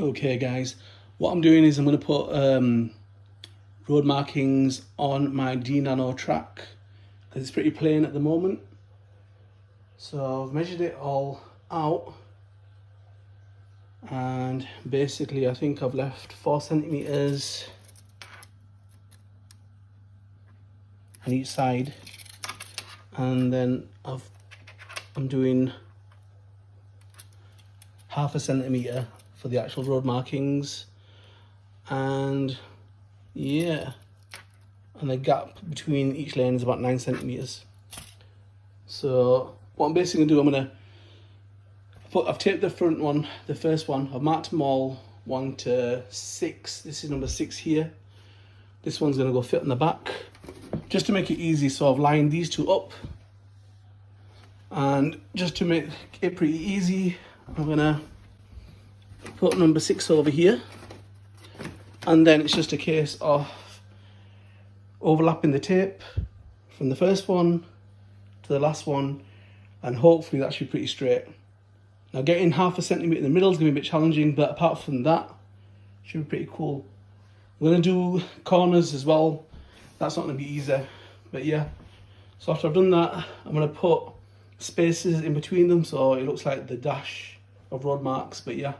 Okay guys, what I'm doing is I'm going to put road markings on my D Nano track because it's pretty plain at the moment. So I've measured it all out, and basically I think I've left 4 centimeters on each side, and then I'm doing half a centimeter for the actual road markings, and yeah, and the gap between each lane is about 9 centimeters. So what I'm basically gonna do, I've taped the front one, the first one, I've marked them all 1 to 6. This is number 6 here. This one's gonna go fit on the back, just to make it easy. So I've lined these two up, and just to make it pretty easy, I'm gonna put number 6 over here, and then it's just a case of overlapping the tape from the first one to the last one, and hopefully that should be pretty straight. Now getting half a centimeter in the middle is going to be a bit challenging, but apart from that, it should be pretty cool. I'm going to do corners as well. That's not going to be easy, but yeah. So after I've done that, I'm going to put spaces in between them so it looks like the dash of road marks, but yeah,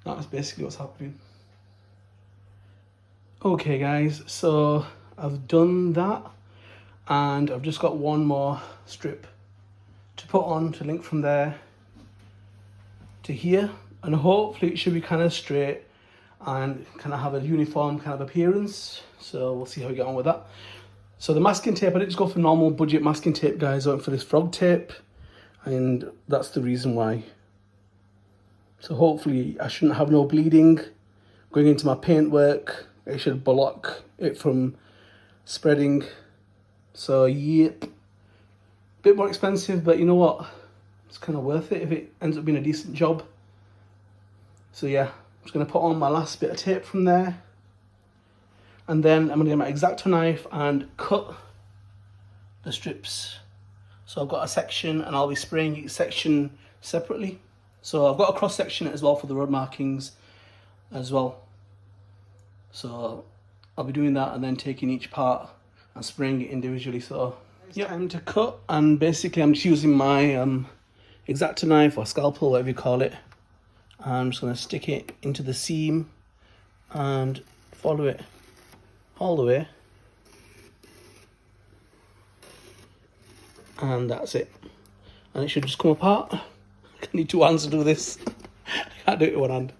that's basically what's happening. Okay guys, so I've done that, and I've just got one more strip to put on to link from there to here, and hopefully it should be kind of straight and kind of have a uniform kind of appearance. So we'll see how we get on with that. So the masking tape, I didn't just go for normal budget masking tape, guys. I went for this frog tape, and that's the reason why. So hopefully I shouldn't have no bleeding going into my paintwork. It should block it from spreading. So yep, bit more expensive, but you know what, it's kind of worth it if it ends up being a decent job. So yeah, I'm just going to put on my last bit of tape from there, and then I'm going to get my X-Acto knife and cut the strips. So I've got a section, and I'll be spraying each section separately. So I've got a cross section as well for the road markings as well. So I'll be doing that and then taking each part and spraying it individually. So yeah, time to cut, and basically I'm just using my X-Acto knife or scalpel, whatever you call it. I'm just going to stick it into the seam and follow it all the way, and that's it. And it should just come apart. I need 2 hands to do this. I can't do it with 1 hand.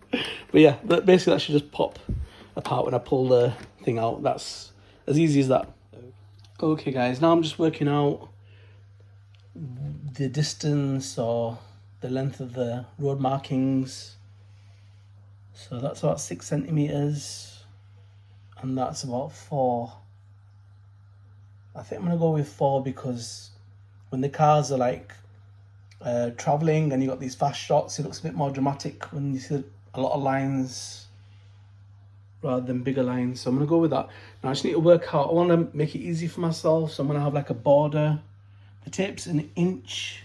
But yeah, basically that should just pop apart when I pull the thing out. That's as easy as that. Okay guys, now I'm just working out the distance or the length of the road markings. So that's about 6 centimeters, and that's about 4. I think I'm gonna go with 4 because when the cars are like traveling and you got these fast shots, it looks a bit more dramatic when you see a lot of lines rather than bigger lines. So I'm gonna go with that. Now I just need to work out, I want to make it easy for myself, so I'm gonna have like a border. The tape's 1 inch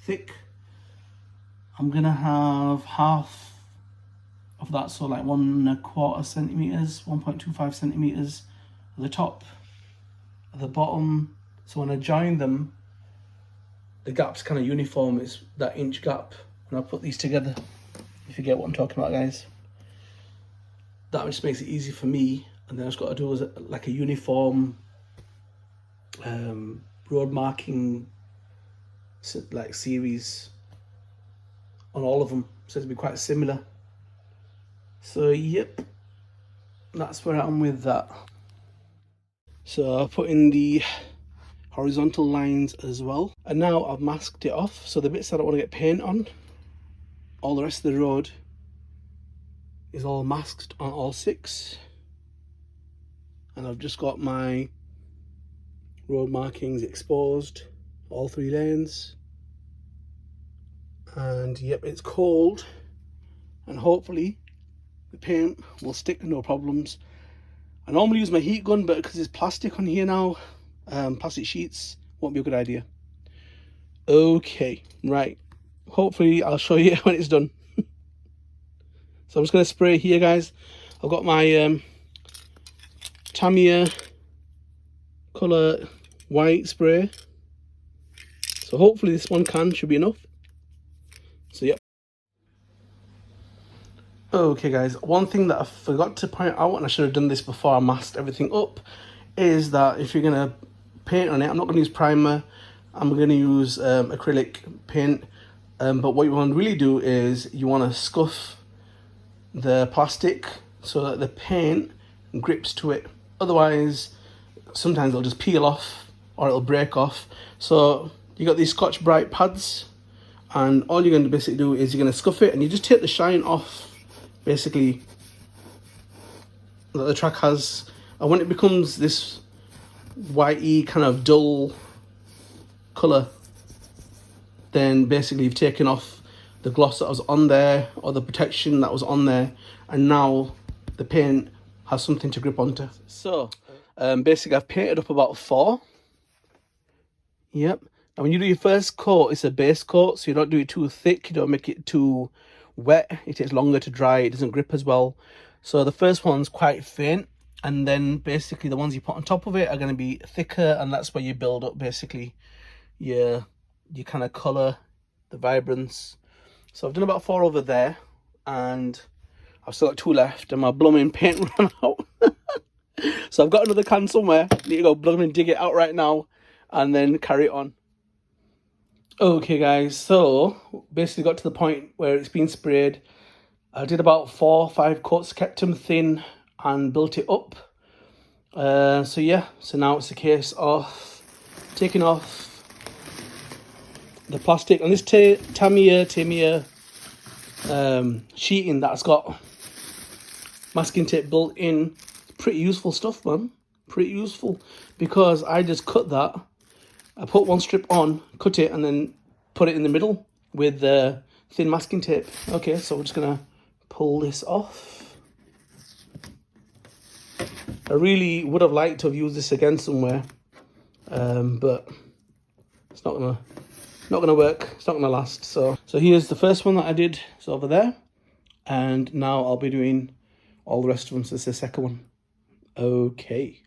thick. I'm gonna have half of that, so like 1¼ centimeters, 1.25 centimeters at the top, at the bottom. So when I join them, the gap's kind of uniform. It's that inch gap when I put these together, if you get what I'm talking about, guys. That just makes it easy for me, and then I've just got to do is like a uniform road marking like series on all of them, so it'll be quite similar. So yep, that's where I'm with that. So I've put in the horizontal lines as well, and now I've masked it off, so the bits I don't want to get paint on, all the rest of the road is all masked on all 6, and I've just got my road markings exposed, all 3 lanes. And yep, it's cold, and hopefully the paint will stick, no problems. I normally use my heat gun, but because there's plastic on here now, plastic sheets, won't be a good idea. Okay, right, hopefully I'll show you when it's done. So I'm just going to spray here, guys. I've got my Tamiya colour white spray. So hopefully this one can should be enough. So yep. Okay guys, one thing that I forgot to point out, and I should have done this before I masked everything up, is that if you're going to paint on it, I'm not going to use primer, I'm going to use acrylic paint, but what you want to really do is you want to scuff the plastic so that the paint grips to it. Otherwise, sometimes it'll just peel off or it'll break off. So you got these Scotch Brite pads, and all you're going to basically do is you're going to scuff it, and you just take the shine off basically that the track has, and when it becomes this whitey kind of dull colour, then basically you've taken off the gloss that was on there or the protection that was on there, and now the paint has something to grip onto. So basically I've painted up about 4. Yep. Now when you do your first coat, it's a base coat, so you don't do it too thick, you don't make it too wet, it takes longer to dry, it doesn't grip as well. So the first one's quite faint, and then basically the ones you put on top of it are going to be thicker, and that's where you build up basically your kind of colour, the vibrance. So I've done about 4 over there, and I've still got 2 left, and my blooming paint ran out. So I've got another can somewhere, need to go blooming dig it out right now and then carry it on. Okay guys, so basically got to the point where it's been sprayed. I did about 4 or 5 coats, kept them thin and built it up. So yeah, so now it's a case of taking off the plastic. And this Tamiya sheeting that's got masking tape built in, pretty useful stuff, man. Pretty useful, because I just cut that. I put 1 strip on, cut it, and then put it in the middle with the thin masking tape. Okay, so we're just gonna pull this off. I really would have liked to have used this again somewhere, but it's not gonna work. It's not gonna last. So here's the first one that I did. It's over there, and now I'll be doing all the rest of them. So this is the second one. Okay.